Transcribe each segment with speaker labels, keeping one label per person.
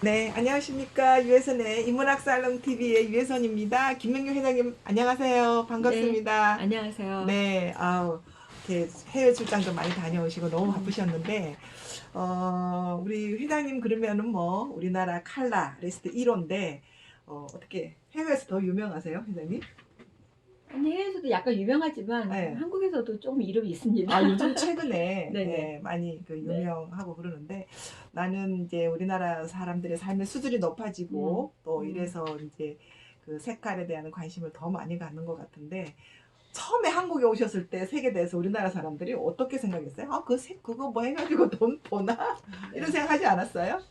Speaker 1: 네, 안녕하십니까. 유혜선의 인문학 살롱 TV의 유혜선입니다. 김명규 회장님, 안녕하세요.
Speaker 2: 네,
Speaker 1: 반갑습니다.
Speaker 2: 안녕하세요.
Speaker 1: 네, 이렇게 해외 출장도 많이 다녀오시고 너무
Speaker 2: 음,
Speaker 1: 바쁘셨는데, 우리 회장님 그러면은 뭐, 우리나라 칼라 리스트 1호인데, 어떻게 해외에서 더 유명하세요, 회장님?
Speaker 2: 아니, 해외에서도 약간 유명하지만
Speaker 1: 네.
Speaker 2: 한국에서도 좀 이름이 있습니다.
Speaker 1: 요즘 최근에
Speaker 2: 네네.
Speaker 1: 많이 그
Speaker 2: 네.
Speaker 1: 유명하고 그러는데 나는 이제 우리나라 사람들의 삶의 수준이 높아지고 또
Speaker 2: 음.
Speaker 1: 이래서 이제 그 색깔에 대한 관심을 더 많이 갖는 것 같은데 처음에 한국에 오셨을 때 색에 대해서 우리나라 사람들이 어떻게 생각했어요? 그 색 그거 뭐 해가지고 돈 보나? 이런
Speaker 2: 네.
Speaker 1: 생각하지 않았어요?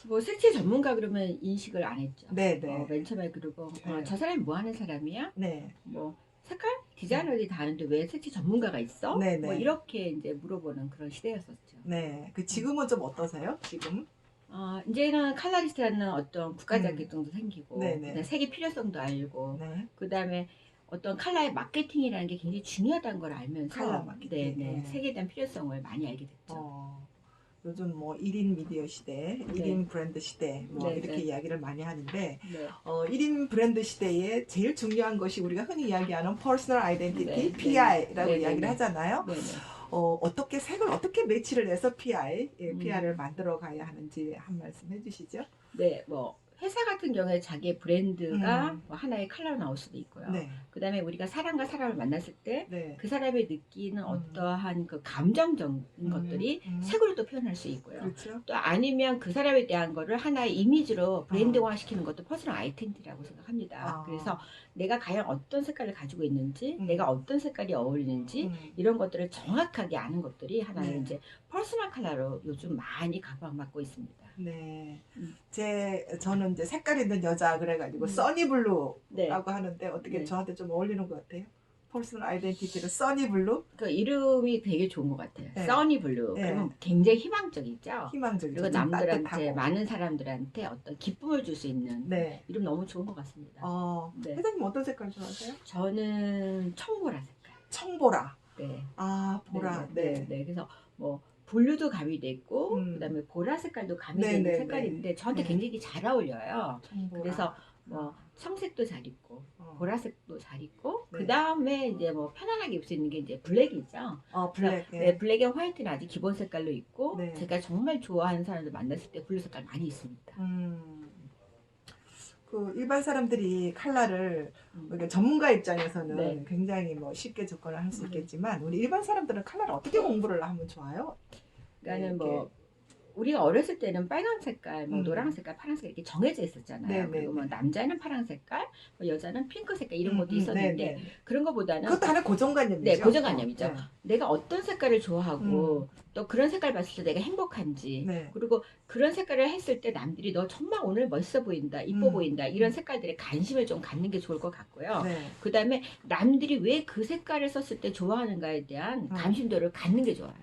Speaker 2: 뭐 색채 전문가 그러면 인식을 안 했죠.
Speaker 1: 네네.
Speaker 2: 맨 처음에 그리고
Speaker 1: 네.
Speaker 2: 저 사람이 뭐 하는 사람이야?
Speaker 1: 네.
Speaker 2: 뭐 색깔?
Speaker 1: 네.
Speaker 2: 디자이너들이 다 하는데 왜 색채 전문가가 있어? 뭐
Speaker 1: 네네.
Speaker 2: 이렇게 이제 물어보는 그런 시대였었죠.
Speaker 1: 네. 그
Speaker 2: 음.
Speaker 1: 지금은 좀 어떠세요? 지금?
Speaker 2: 이제는 칼라리스트라는 어떤 국가
Speaker 1: 음.
Speaker 2: 자격증도 생기고, 그다음에
Speaker 1: 네네.
Speaker 2: 색의 필요성도 알고,
Speaker 1: 네.
Speaker 2: 그다음에 어떤 칼라의 마케팅이라는 게 굉장히 중요하다는 걸
Speaker 1: 칼라
Speaker 2: 알면서,
Speaker 1: 마케팅.
Speaker 2: 네네,
Speaker 1: 네.
Speaker 2: 색에 대한 필요성을 많이 알게 됐죠.
Speaker 1: 어, 요즘 뭐 1인 미디어 시대,
Speaker 2: 네,
Speaker 1: 1인 브랜드 시대, 뭐
Speaker 2: 네,
Speaker 1: 이렇게
Speaker 2: 네,
Speaker 1: 이야기를 많이 하는데,
Speaker 2: 네,
Speaker 1: 1인 브랜드 시대에 제일 중요한 것이 우리가 흔히 이야기하는 Personal Identity,
Speaker 2: 네, 네, 네,
Speaker 1: PI라고
Speaker 2: 네, 네,
Speaker 1: 이야기를
Speaker 2: 네,
Speaker 1: 하잖아요.
Speaker 2: 네, 네.
Speaker 1: 어떻게 색을 어떻게 매치를 해서
Speaker 2: 음,
Speaker 1: PI를 만들어 가야 하는지 한 말씀 해주시죠.
Speaker 2: 네, 뭐 회사 같은 경우에 자기의 브랜드가
Speaker 1: 음,
Speaker 2: 뭐 하나의 컬러로 나올 수도 있고요.
Speaker 1: 네,
Speaker 2: 그다음에 우리가 사람과 사람을 만났을 때
Speaker 1: 네,
Speaker 2: 그 사람이 느끼는
Speaker 1: 음,
Speaker 2: 어떠한 그 감정적인 것들이
Speaker 1: 음,
Speaker 2: 색으로 또 표현할 수 있고요.
Speaker 1: 그렇죠.
Speaker 2: 또 아니면 그 사람에 대한 거를 하나의 이미지로
Speaker 1: 어,
Speaker 2: 브랜드화 시키는 것도 퍼스널 아이덴티티라고 생각합니다. 그래서
Speaker 1: 아,
Speaker 2: 내가 과연 어떤 색깔을 가지고 있는지,
Speaker 1: 음,
Speaker 2: 내가 어떤 색깔이 어울리는지
Speaker 1: 음,
Speaker 2: 이런 것들을 정확하게 아는 것들이 하나의
Speaker 1: 네.
Speaker 2: 이제 퍼스널 컬러로 요즘 많이 각광받고 있습니다.
Speaker 1: 네.
Speaker 2: 음.
Speaker 1: 저는 이제 색깔 있는 여자 그래가지고
Speaker 2: 음.
Speaker 1: 써니블루라고
Speaker 2: 네.
Speaker 1: 하는데 어떻게
Speaker 2: 네.
Speaker 1: 저한테 좀 어울리는 것 같아요? 퍼스널 아이덴티티로 써니블루?
Speaker 2: 그 이름이 되게 좋은 것 같아요.
Speaker 1: 네.
Speaker 2: 써니 블루.
Speaker 1: 네.
Speaker 2: 그러면 굉장히 희망적이죠.
Speaker 1: 희망적이죠.
Speaker 2: 그리고
Speaker 1: 좀
Speaker 2: 남들한테,
Speaker 1: 따뜻하고.
Speaker 2: 많은 사람들한테 어떤 기쁨을 줄 수 있는
Speaker 1: 네.
Speaker 2: 이름 너무 좋은 것 같습니다. 네.
Speaker 1: 회장님 어떤 색깔 좋아하세요?
Speaker 2: 저는 청보라 색깔.
Speaker 1: 청보라.
Speaker 2: 네.
Speaker 1: 보라.
Speaker 2: 네네. 네.
Speaker 1: 네.
Speaker 2: 네. 그래서 뭐 블루도 가미돼 있고,
Speaker 1: 음.
Speaker 2: 그다음에 보라 색깔도 가미돼 있는
Speaker 1: 네네네.
Speaker 2: 색깔인데 저한테
Speaker 1: 네.
Speaker 2: 굉장히 잘 어울려요. 그래서
Speaker 1: 청보라.
Speaker 2: 뭐
Speaker 1: 아,
Speaker 2: 청색도 잘 입고,
Speaker 1: 어.
Speaker 2: 보라색도 잘 입고, 그
Speaker 1: 네.
Speaker 2: 다음에 이제 뭐 편안하게 입을 수 있는 게 이제 블랙이죠. 그래서
Speaker 1: 블랙.
Speaker 2: 네,
Speaker 1: 예.
Speaker 2: 블랙 앤 화이트는 아직 기본 색깔로 있고,
Speaker 1: 네.
Speaker 2: 제가 정말 좋아하는 사람들 만났을 때 블루 색깔 많이 있습니다.
Speaker 1: 음. 그 일반 사람들이 칼라를
Speaker 2: 음.
Speaker 1: 그러니까 전문가
Speaker 2: 네.
Speaker 1: 입장에서는 굉장히 뭐 쉽게 접근을 할 수
Speaker 2: 네.
Speaker 1: 있겠지만 우리 일반 사람들은 칼라를 어떻게 공부를 하면 좋아요? 네,
Speaker 2: 그러니까는
Speaker 1: 이렇게
Speaker 2: 뭐 우리가 어렸을 때는 빨간 색깔, 뭐 노랑
Speaker 1: 음,
Speaker 2: 색깔, 파란 색깔 이렇게 정해져 있었잖아요. 그리고 뭐
Speaker 1: 네네네,
Speaker 2: 남자는 파란 색깔, 뭐 여자는 핑크 색깔 이런 것도 있었는데
Speaker 1: 네네네.
Speaker 2: 그런 것보다는
Speaker 1: 그것도 하나의
Speaker 2: 네,
Speaker 1: 고정관념이죠.
Speaker 2: 고정관념이죠.
Speaker 1: 네,
Speaker 2: 내가 어떤 색깔을
Speaker 1: 음,
Speaker 2: 좋아하고 또 그런 색깔 봤을 때 내가 행복한지
Speaker 1: 네,
Speaker 2: 그리고 그런 색깔을 했을 때 남들이 너 정말 오늘 멋있어 보인다, 이뻐
Speaker 1: 음,
Speaker 2: 보인다 이런 색깔들에 관심을 좀 갖는 게 좋을 것 같고요.
Speaker 1: 네,
Speaker 2: 그 다음에 남들이 왜 그 색깔을 썼을 때 좋아하는가에 대한
Speaker 1: 어,
Speaker 2: 관심도를 갖는 게 좋아요.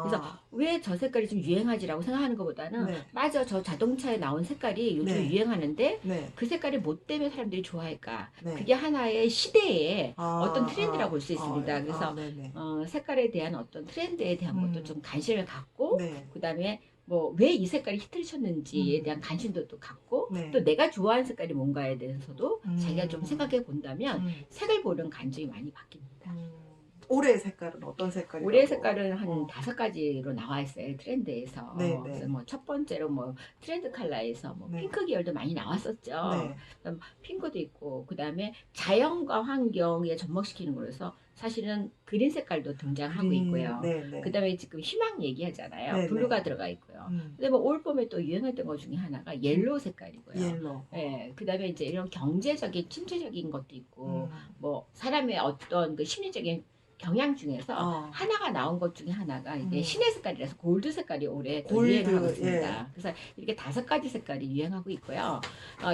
Speaker 2: 그래서
Speaker 1: 아,
Speaker 2: 왜 저 색깔이 좀 유행하지라고 생각하는 것보다는
Speaker 1: 네,
Speaker 2: 맞아 저 자동차에 나온 색깔이 요즘에
Speaker 1: 네,
Speaker 2: 유행하는데
Speaker 1: 네,
Speaker 2: 그 색깔이 뭐 때문에 사람들이 좋아할까?
Speaker 1: 네,
Speaker 2: 그게 하나의 시대의 어떤 트렌드라고
Speaker 1: 아,
Speaker 2: 볼 수 있습니다. 그래서
Speaker 1: 네네,
Speaker 2: 색깔에 대한 어떤 트렌드에 대한 것도
Speaker 1: 음,
Speaker 2: 좀 관심을 갖고
Speaker 1: 네,
Speaker 2: 그다음에 뭐 왜 이 색깔이 히트를 쳤는지에
Speaker 1: 음,
Speaker 2: 대한 관심도 또 갖고 또
Speaker 1: 네,
Speaker 2: 내가 좋아하는 색깔이 뭔가에 대해서도 자기가 좀
Speaker 1: 음,
Speaker 2: 생각해 본다면
Speaker 1: 음,
Speaker 2: 색을 보는 관점이 많이 바뀝니다.
Speaker 1: 음. 올해의 색깔은 어떤
Speaker 2: 올해
Speaker 1: 색깔이라고?
Speaker 2: 색깔은 한
Speaker 1: 어,
Speaker 2: 5가지로 나와 있어요. 트렌드에서. 그래서
Speaker 1: 네네.
Speaker 2: 뭐 첫 번째로 뭐 트렌드 컬러에서 뭐
Speaker 1: 네.
Speaker 2: 핑크 계열도 많이 나왔었죠.
Speaker 1: 네.
Speaker 2: 그다음 핑크도 있고 그다음에 자연과 환경에 접목시키는 거라서 사실은 그린 색깔도 등장하고
Speaker 1: 그린,
Speaker 2: 있고요.
Speaker 1: 네네.
Speaker 2: 그다음에 지금 희망 얘기하잖아요.
Speaker 1: 네네.
Speaker 2: 블루가 들어가 있고요.
Speaker 1: 음,
Speaker 2: 근데 뭐 올 봄에 또 유행했던 것 중에 하나가
Speaker 1: 음,
Speaker 2: 옐로우 색깔이고요.
Speaker 1: 옐로우.
Speaker 2: 예, 그다음에 이제 이런 경제적인 침체적인 것도 있고
Speaker 1: 음,
Speaker 2: 뭐 사람의 어떤 그 심리적인 경향 중에서
Speaker 1: 어,
Speaker 2: 하나가 나온 것 중에 하나가 이게
Speaker 1: 음,
Speaker 2: 신의 색깔이라서 골드 색깔이 올해 더 유행을 하고
Speaker 1: 골드, 예.
Speaker 2: 있습니다. 그래서 이렇게 5가지 색깔이 유행하고 있고요.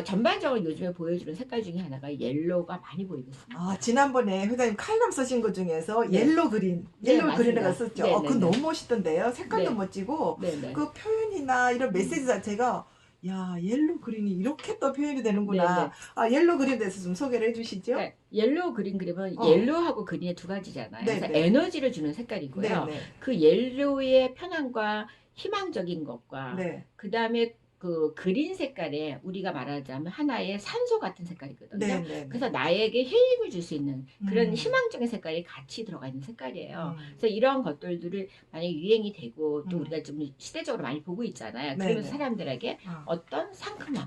Speaker 2: 전반적으로 요즘에 보여주는 색깔 중에 하나가 옐로우가 많이 보이고 있습니다.
Speaker 1: 지난번에 회장님 칼럼 쓰신 것 중에서
Speaker 2: 네, 네
Speaker 1: 옐로우 그린을
Speaker 2: 맞습니다.
Speaker 1: 썼죠.
Speaker 2: 네, 네,
Speaker 1: 그거
Speaker 2: 네,
Speaker 1: 너무 멋있던데요. 색감도
Speaker 2: 네,
Speaker 1: 멋지고,
Speaker 2: 네, 네,
Speaker 1: 그 표현이나 이런 메시지
Speaker 2: 음,
Speaker 1: 자체가, 야, 옐로우 그린이 이렇게 또 표현이
Speaker 2: 네,
Speaker 1: 되는구나.
Speaker 2: 네.
Speaker 1: 옐로우 그린에 대해서 좀 소개를 해주시죠.
Speaker 2: 그러니까 옐로우 그린 그림은
Speaker 1: 어,
Speaker 2: 옐로우하고 그린의 2가지잖아요. 그래서
Speaker 1: 네네.
Speaker 2: 에너지를 주는 색깔이고요.
Speaker 1: 네네.
Speaker 2: 그 옐로우의 편안과 희망적인 것과
Speaker 1: 네.
Speaker 2: 그 다음에 그 그린 색깔에 우리가 말하자면 하나의 산소 같은 색깔이거든요.
Speaker 1: 네, 네.
Speaker 2: 그래서 나에게 힐링을 줄 수 있는 그런
Speaker 1: 음.
Speaker 2: 희망적인 색깔이 같이 들어가 있는 색깔이에요.
Speaker 1: 음.
Speaker 2: 그래서 이런 것들을 만약에 유행이 되고 또
Speaker 1: 음.
Speaker 2: 우리가 좀 시대적으로 많이 보고 있잖아요.
Speaker 1: 네,
Speaker 2: 그러면서
Speaker 1: 네.
Speaker 2: 사람들에게 어떤 상큼함,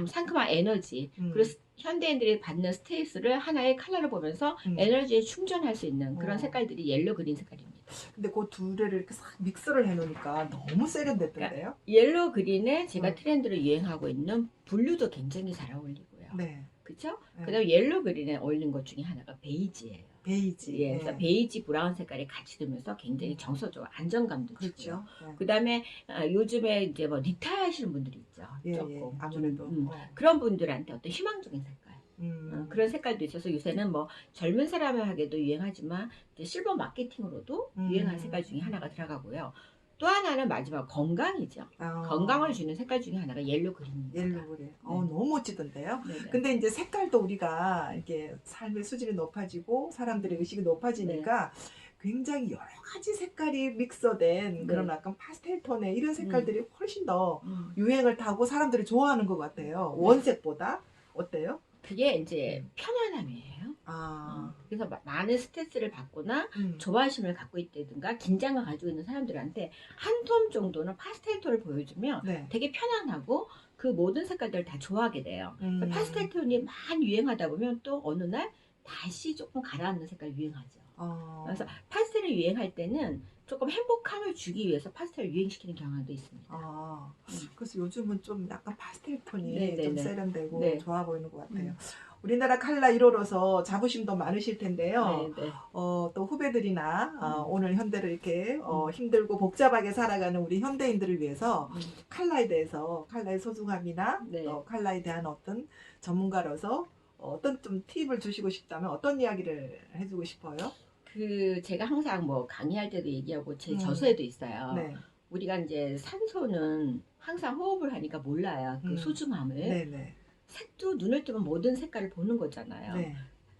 Speaker 2: 상큼한 에너지, 그리고 현대인들이 받는 스트레스를 하나의 컬러를 보면서 에너지에 충전할 수 있는 그런 색깔들이 옐로 그린 색깔입니다.
Speaker 1: 근데 그 두 개를 이렇게 싹 믹스를 해놓으니까 너무 세련됐던데요?
Speaker 2: 옐로 그린에 제가 트렌드로 유행하고 있는 블루도 굉장히 잘 어울리고요.
Speaker 1: 네.
Speaker 2: 그렇죠?
Speaker 1: 네.
Speaker 2: 그다음에 옐로 그린에 어울리는 것 중에 하나가 베이지예요.
Speaker 1: 베이지.
Speaker 2: 예, 그래서 베이지 브라운 색깔이 같이 들면서 굉장히 정서적 안정감도 주고요.
Speaker 1: 그렇죠. 네.
Speaker 2: 그다음에 요즘에 이제 뭐 리타일 하시는 분들이 있죠.
Speaker 1: 예,
Speaker 2: 조금
Speaker 1: 예. 아무래도
Speaker 2: 그런 분들한테 어떤 희망적인 색깔.
Speaker 1: 음.
Speaker 2: 그런 색깔도 있어서 요새는 뭐 젊은 사람에게도 유행하지만 이제 실버 마케팅으로도 유행하는 색깔 중에 하나가 들어가고요. 또 하나는 마지막 건강이죠. 건강을 주는 색깔 중에 하나가 옐로 그린입니다.
Speaker 1: 옐로 그린. 너무 멋지던데요.
Speaker 2: 네네.
Speaker 1: 근데 이제 색깔도 우리가 이게 삶의 수준이 높아지고 사람들의 의식이 높아지니까 굉장히 여러 가지 색깔이 믹서된 그런 약간 파스텔 톤의 이런 색깔들이 훨씬 더 유행을 타고 사람들이 좋아하는 것 같아요. 원색보다. 어때요?
Speaker 2: 그게 이제 편안함이에요. 그래서 많은 스트레스를 받거나 조바심을 갖고 있다든가 긴장을 가지고 있는 사람들한테 한 톤 정도는 파스텔 톤을 보여주면 되게 편안하고 그 모든 색깔들을 다 좋아하게 돼요. 파스텔 톤이 많이 유행하다 보면 또 어느 날 다시 조금 가라앉는 색깔 유행하죠. 그래서 파스텔을 유행할 때는 조금 행복함을 주기 위해서 파스텔을 유행시키는 경향도 있습니다.
Speaker 1: 그래서 요즘은 좀 약간 파스텔 톤이
Speaker 2: 네네네.
Speaker 1: 좀 세련되고
Speaker 2: 네.
Speaker 1: 좋아 보이는 것 같아요. 우리나라 칼라 1호로서 자부심도 많으실 텐데요.
Speaker 2: 네네.
Speaker 1: 또 후배들이나 오늘 현대를 이렇게 힘들고 복잡하게 살아가는 우리 현대인들을 위해서 칼라에 대해서 칼라의 소중함이나
Speaker 2: 네.
Speaker 1: 또 칼라에 대한 어떤 전문가로서 어떤 좀 팁을 주시고 싶다면 어떤 이야기를 해주고 싶어요?
Speaker 2: 제가 항상 뭐 강의할 때도 얘기하고 제 저서에도 있어요.
Speaker 1: 네.
Speaker 2: 우리가 이제 산소는 항상 호흡을 하니까 몰라요. 그 소중함을.
Speaker 1: 네네.
Speaker 2: 색도 눈을 뜨면 모든 색깔을 보는 거잖아요.
Speaker 1: 네.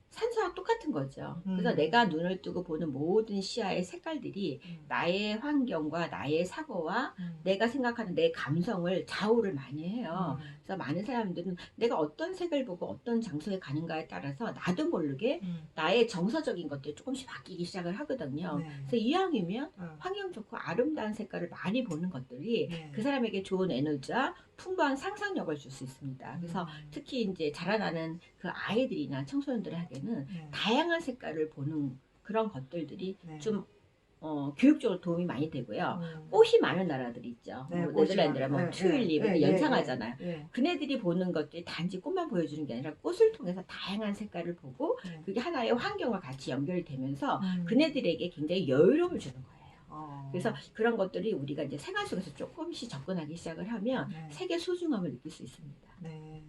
Speaker 2: 산소랑 똑같은 거죠. 그래서 내가 눈을 뜨고 보는 모든 시야의 색깔들이 나의 환경과 나의 사고와 내가 생각하는 내 감성을 좌우를 많이 해요. 그래서 많은 사람들은 내가 어떤 색을 보고 어떤 장소에 가는가에 따라서 나도 모르게 나의 정서적인 것들이 조금씩 바뀌기 시작을 하거든요. 그래서 이왕이면 환경 좋고 아름다운 색깔을 많이 보는 것들이 그 사람에게 좋은 에너지와 풍부한 상상력을 줄 수 있습니다. 그래서 특히 이제 자라나는 그 아이들이나 청소년들에게는 다양한 색깔을 보는 그런 것들이 좀 교육적으로 도움이 많이 되고요. 꽃이 많은 나라들이 있죠. 뭐 네덜란드라면 튤립 연상하잖아요. 그네들이 보는 것들이 단지 꽃만 보여주는 게 아니라 꽃을 통해서 다양한 색깔을 보고 그게 하나의 환경과 같이 연결이 되면서 그네들에게 굉장히 여유로움을 주는 거예요. 그래서 그런 것들이 우리가 이제 생활 속에서 조금씩 접근하기 시작을 하면 색의 소중함을 느낄 수 있습니다.
Speaker 1: 네.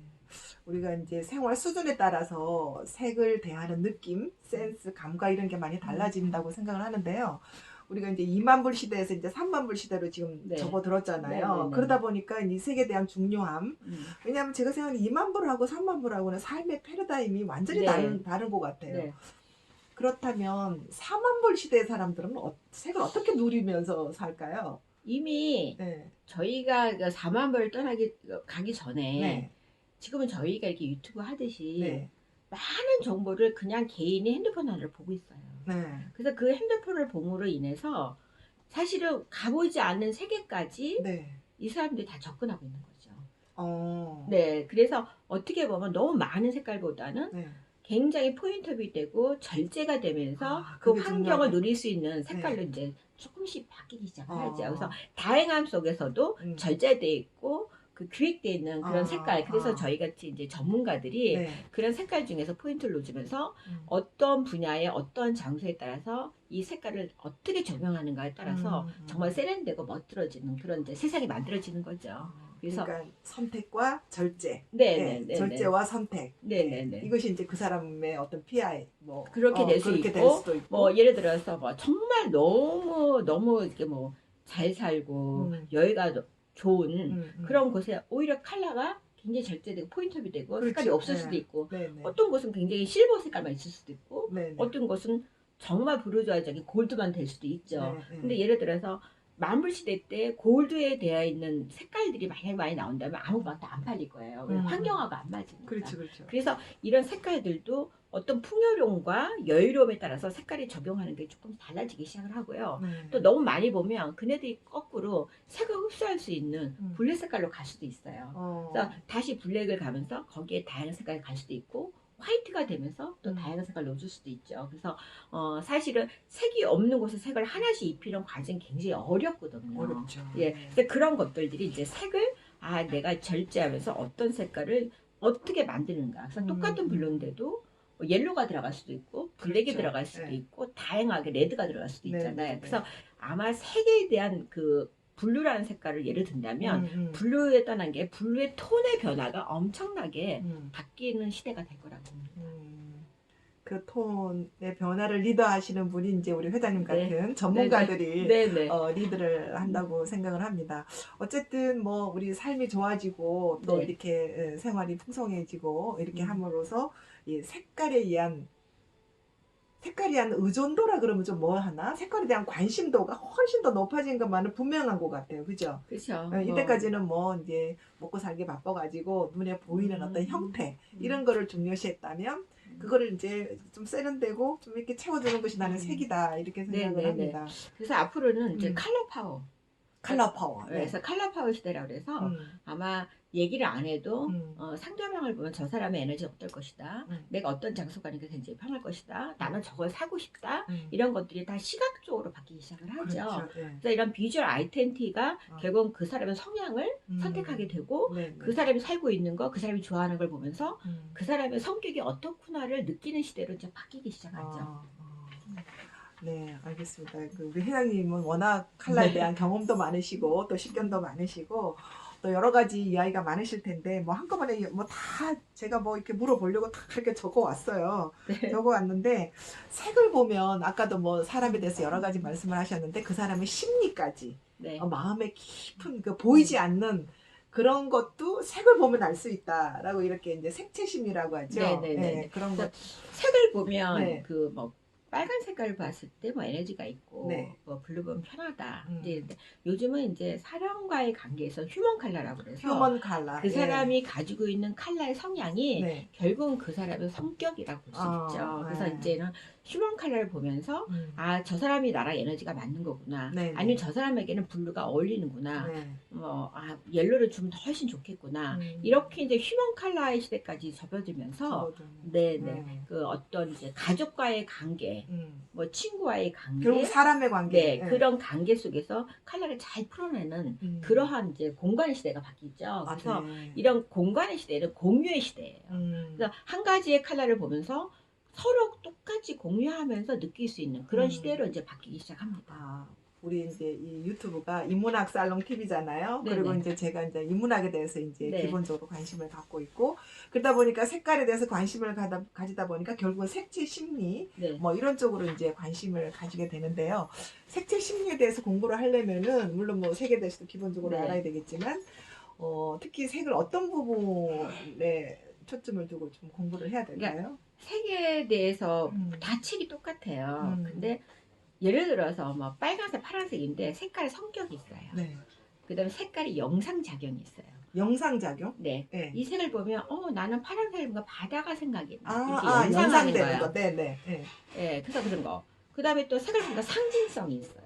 Speaker 1: 우리가 이제 생활 수준에 따라서 색을 대하는 느낌, 센스, 감각 이런 게 많이 달라진다고 생각을 하는데요. 우리가 이제 2만 불 시대에서 이제 3만 불 시대로 지금 접어들었잖아요.
Speaker 2: 네네네.
Speaker 1: 그러다 보니까 이 색에 대한 중요함. 왜냐하면 제가 생각하는 2만 불하고 3만 불하고는 삶의 패러다임이 완전히 다른 것 같아요. 그렇다면 4만 불 시대의 사람들은 색을 어떻게 누리면서 살까요?
Speaker 2: 이미 저희가 4만 불 가기 전에 지금은 저희가 이렇게 유튜브 하듯이 많은 정보를 그냥 개인이 핸드폰 하나로 보고 있어요. 그래서 그 핸드폰을 봄으로 인해서 사실은 가보지 않는 세계까지 이 사람들이 다 접근하고 있는 거죠. 그래서 어떻게 보면 너무 많은 색깔보다는 굉장히 포인트업이 되고 절제가 되면서 그 환경을 누릴 수 있는 색깔로 이제 조금씩 바뀌기 시작하죠. 그래서 다양함 속에서도 절제돼 있고 그 기획되어 있는 그런 색깔. 그래서 저희 같이 이제 전문가들이 그런 색깔 중에서 포인트를 놓으면서 어떤 분야의 어떤 장소에 따라서 이 색깔을 어떻게 적용하는가에 따라서 정말 세련되고 멋들어지는 그런 이제 세상이 만들어지는 거죠. 그래서
Speaker 1: 그러니까 선택과 절제,
Speaker 2: 네네네.
Speaker 1: 절제와 선택,
Speaker 2: 네네네.
Speaker 1: 이것이 이제 그 사람의 어떤 PI 뭐
Speaker 2: 그렇게 될 수
Speaker 1: 그렇게
Speaker 2: 있고,
Speaker 1: 될 수도 있고,
Speaker 2: 뭐 예를 들어서 뭐 정말 너무 이렇게 뭐 잘 살고 여유가 좋은 그런 곳에 오히려 컬러가 굉장히 절제되고 포인트업이 되고 색깔이 없을 수도 있고, 어떤 곳은 굉장히 실버 색깔만 있을 수도 있고, 어떤 곳은 정말 부르주아적인 골드만 될 수도 있죠. 근데 예를 들어서 만물 시대 때 골드에 되어 있는 색깔들이 만약에 많이 나온다면 아무 맛도 안 팔릴 거예요. 환경하고 안 맞으니까.
Speaker 1: 그렇죠, 그렇죠.
Speaker 2: 그래서 이런 색깔들도 어떤 풍요로움과 여유로움에 따라서 색깔이 적용하는 게 조금 달라지기 시작을 하고요. 또 너무 많이 보면 그네들이 거꾸로 색을 흡수할 수 있는 블랙 색깔로 갈 수도 있어요. 그래서 다시 블랙을 가면서 거기에 다양한 색깔이 갈 수도 있고 화이트가 되면서 또 다양한 색깔을 넣어줄 수도 있죠. 그래서 사실은 색이 없는 곳에 색을 하나씩 입히는 과정이 굉장히 어렵거든요.
Speaker 1: 어렵죠.
Speaker 2: 예, 그래서 그런 것들이 이제 색을 내가 절제하면서 어떤 색깔을 어떻게 만드는가. 그래서 똑같은 블루인데도 뭐 옐로가 들어갈 수도 있고 블랙이
Speaker 1: 그렇죠.
Speaker 2: 들어갈 수도
Speaker 1: 네.
Speaker 2: 있고 다양하게 레드가 들어갈 수도
Speaker 1: 네,
Speaker 2: 있잖아요.
Speaker 1: 네,
Speaker 2: 그래서 아마 색에 대한 그 블루라는 색깔을 예를 든다면 블루에 떠난 게 블루의 톤의 변화가 엄청나게 바뀌는 시대가 될 거라고 봅니다.
Speaker 1: 그 톤의 변화를 리더하시는 분이 이제 우리 회장님
Speaker 2: 네.
Speaker 1: 같은 전문가들이
Speaker 2: 네네.
Speaker 1: 리드를 한다고 생각을 합니다. 어쨌든 뭐 우리 삶이 좋아지고 또
Speaker 2: 네.
Speaker 1: 이렇게 생활이 풍성해지고 이렇게 함으로써 이 색깔에 의한 의존도라 그러면 좀 뭐 하나? 색깔에 대한 관심도가 훨씬 더 높아진 것만은 분명한 것 같아요. 그죠?
Speaker 2: 그렇죠.
Speaker 1: 이때까지는 뭐 이제 먹고 살기 바빠가지고 눈에 보이는 어떤 형태 이런 거를 중요시했다면 그거를 이제 좀 세련되고 좀 이렇게 채워주는 것이 나는 색이다 이렇게 생각을
Speaker 2: 네네네.
Speaker 1: 합니다.
Speaker 2: 그래서 앞으로는 이제
Speaker 1: 음.
Speaker 2: 컬러 파워.
Speaker 1: 컬러 파워. 네.
Speaker 2: 그래서 컬러 파워 시대라 그래서 아마 얘기를 안 해도 상대방을 보면 저 사람의 에너지가 어떨 것이다. 내가 어떤 장소 가니까 굉장히 편할 것이다. 나는 저걸 사고 싶다. 이런 것들이 다 시각적으로 바뀌기 시작을 하죠.
Speaker 1: 그렇죠. 네.
Speaker 2: 그래서 이런 비주얼 아이덴티티가 결국은 그 사람의 성향을 선택하게 되고
Speaker 1: 네,
Speaker 2: 그 사람이 살고 있는 거, 그 사람이 좋아하는 걸 보면서 그 사람의 성격이 어떻구나를 느끼는 시대로 이제 바뀌기 시작하죠.
Speaker 1: 네, 알겠습니다. 그 우리 회장님은 워낙 컬러에 대한 경험도 많으시고 또 식견도 많으시고 또 여러 가지 이야기가 많으실 텐데 뭐 한꺼번에 뭐 다 제가 뭐 이렇게 물어보려고 다 이렇게 적어 왔어요.
Speaker 2: 네.
Speaker 1: 적어 왔는데 색을 보면 아까도 뭐 사람에 대해서 여러 가지 말씀을 하셨는데 그 사람의 심리까지
Speaker 2: 네.
Speaker 1: 마음의 깊은 그 보이지 않는 그런 것도 색을 보면 알 수 있다라고 이렇게 이제 색채심이라고 하죠.
Speaker 2: 네네네.
Speaker 1: 네, 그런 것.
Speaker 2: 색을 보면
Speaker 1: 네.
Speaker 2: 그 뭐 빨간 색깔을 봤을 때 뭐 에너지가 있고
Speaker 1: 네.
Speaker 2: 뭐 블루 보면 편하다. 이제 요즘은 이제 사람과의 관계에서 휴먼 컬러라고 그래서
Speaker 1: 휴먼 컬러.
Speaker 2: 그 사람이 가지고 있는 컬러의 성향이
Speaker 1: 네.
Speaker 2: 결국은 그 사람의 성격이라고 볼 수 있죠. 그래서
Speaker 1: 네.
Speaker 2: 이제는 휴먼 컬러를 보면서 저 사람이 나랑 에너지가 맞는 거구나.
Speaker 1: 네, 네.
Speaker 2: 아니면 저 사람에게는 블루가 어울리는구나.
Speaker 1: 네.
Speaker 2: 옐로를 주면 더 훨씬 좋겠구나. 이렇게 이제 휴먼 컬러의 시대까지 접어들면서 네네. 그 어떤 이제 가족과의 관계, 뭐 친구와의 관계,
Speaker 1: 결국 사람의 관계.
Speaker 2: 네, 그런 관계 속에서 컬러를 잘 풀어내는 그러한 이제 공간의 시대가 바뀌죠. 그래서
Speaker 1: 네.
Speaker 2: 이런 공간의 시대는 공유의 시대예요. 그래서 한 가지의 컬러를 보면서 서로 똑같이 공유하면서 느낄 수 있는 그런 시대로 이제 바뀌기 시작합니다.
Speaker 1: 우리 이제 이 유튜브가 인문학 살롱 TV잖아요.
Speaker 2: 네네.
Speaker 1: 그리고 이제 제가 이제 인문학에 대해서 이제
Speaker 2: 네.
Speaker 1: 기본적으로 관심을 갖고 있고 그러다 보니까 색깔에 대해서 관심을 가지다 보니까 결국은 색채 심리
Speaker 2: 네.
Speaker 1: 뭐 이런 쪽으로 이제 관심을 가지게 되는데요. 색채 심리에 대해서 공부를 하려면은 물론 뭐 색에 대해서도 기본적으로
Speaker 2: 네.
Speaker 1: 알아야 되겠지만 특히 색을 어떤 부분에 초점을 두고 좀 공부를 해야 될까요?
Speaker 2: 색에 대해서 다 책이 똑같아요. 근데 예를 들어서 뭐 빨간색, 파란색인데 색깔 성격이 있어요.
Speaker 1: 네.
Speaker 2: 그다음에 색깔이 영상작용이 있어요.
Speaker 1: 영상작용?
Speaker 2: 네.
Speaker 1: 네.
Speaker 2: 이 색을 보면 나는 파란색을 보면 바다가 생각이 나. 이렇게
Speaker 1: 연상되는
Speaker 2: 거예요.
Speaker 1: 거. 네네. 네.
Speaker 2: 네, 그래서 그런 거. 그다음에 또 색을 보니까 상징성이 있어요.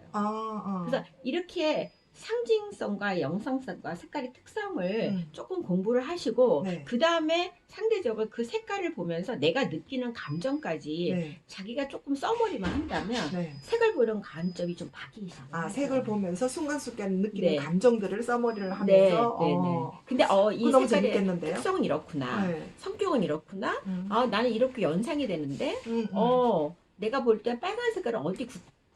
Speaker 2: 그래서 이렇게 상징성과 영상성과 색깔의 특성을 조금 공부를 하시고
Speaker 1: 네.
Speaker 2: 그 다음에 상대적으로 그 색깔을 보면서 내가 느끼는 감정까지
Speaker 1: 네.
Speaker 2: 자기가 조금 써머리만 한다면
Speaker 1: 네.
Speaker 2: 색을 보는 관점이 좀 바뀌기 시작해요.
Speaker 1: 색을 보면서 순간순간 느끼는
Speaker 2: 네.
Speaker 1: 감정들을 써머리를
Speaker 2: 네,
Speaker 1: 하면서
Speaker 2: 네, 네. 근데 이
Speaker 1: 너무
Speaker 2: 색깔의
Speaker 1: 재밌겠는데요?
Speaker 2: 특성은 이렇구나.
Speaker 1: 네.
Speaker 2: 성격은 이렇구나. 나는 이렇게 연상이 되는데 내가 볼 때 빨간 색깔은 어디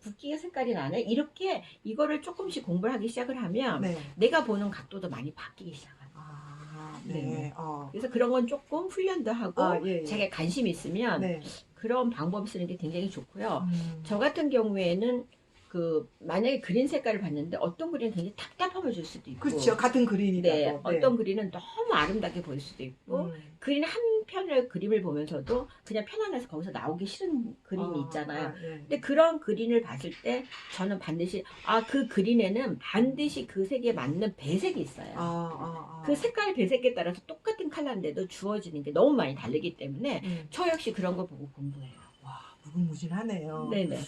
Speaker 2: 붓기의 색깔이 나네. 이렇게 이거를 조금씩 공부를 하기 시작을 하면
Speaker 1: 네.
Speaker 2: 내가 보는 각도도 많이 바뀌기 시작합니다.
Speaker 1: 네.
Speaker 2: 그래서 그런 건 조금 훈련도 하고
Speaker 1: 예.
Speaker 2: 자기가 관심 있으면
Speaker 1: 네.
Speaker 2: 그런 방법 쓰는 게 굉장히 좋고요. 저 같은 경우에는 만약에 그린 색깔을 봤는데 어떤 그린은 굉장히 답답함을 줄 수도 있고
Speaker 1: 그렇죠. 같은 그린이라도.
Speaker 2: 네, 어떤 그린은 너무 아름답게 보일 수도 있고 그린 한 편을 그림을 보면서도 그냥 편안해서 거기서 나오기 싫은 그림이 있잖아요.
Speaker 1: 네.
Speaker 2: 근데 그런 그림을 봤을 때 저는 반드시 그 그림에는 반드시 그 색에 맞는 배색이 있어요. 그 색깔 배색에 따라서 똑같은 컬러인데도 주어지는 게 너무 많이 다르기 때문에 저 역시 그런 거 보고 공부해요.
Speaker 1: 와, 무궁무진하네요.
Speaker 2: 네네.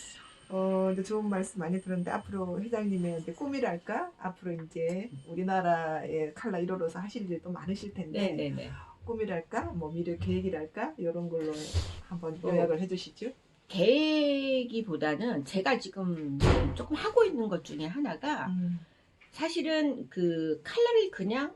Speaker 1: 근데 좋은 말씀 많이 들었는데 앞으로 회장님의 이제 꿈이랄까? 앞으로 이제 우리나라의 칼라 1호로서 하실 일도 많으실 텐데
Speaker 2: 네네네.
Speaker 1: 꿈이랄까? 뭐 미래 계획이랄까? 이런 걸로 한번
Speaker 2: 어.
Speaker 1: 요약을 해주시죠.
Speaker 2: 계획이보다는 제가 지금 조금 하고 있는 것 중에 하나가 사실은 그 컬러를 그냥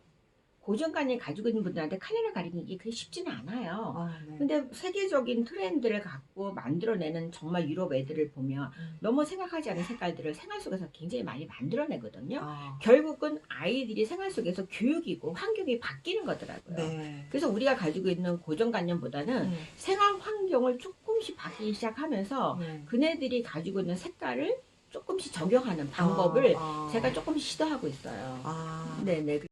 Speaker 2: 고정관념 가지고 있는 분들한테 컬러를 가리는 게 그게 쉽지는 않아요.
Speaker 1: 네.
Speaker 2: 근데 세계적인 트렌드를 갖고 만들어내는 정말 유럽 애들을 보면 너무 생각하지 않은 색깔들을 생활 속에서 굉장히 많이 만들어내거든요. 결국은 아이들이 생활 속에서 교육이고 환경이 바뀌는 거더라고요.
Speaker 1: 네.
Speaker 2: 그래서 우리가 가지고 있는 고정관념보다는 생활 환경을 조금씩 바뀌기 시작하면서
Speaker 1: 네.
Speaker 2: 그네들이 가지고 있는 색깔을 조금씩 적용하는 방법을 제가 조금씩 시도하고 있어요. 네네.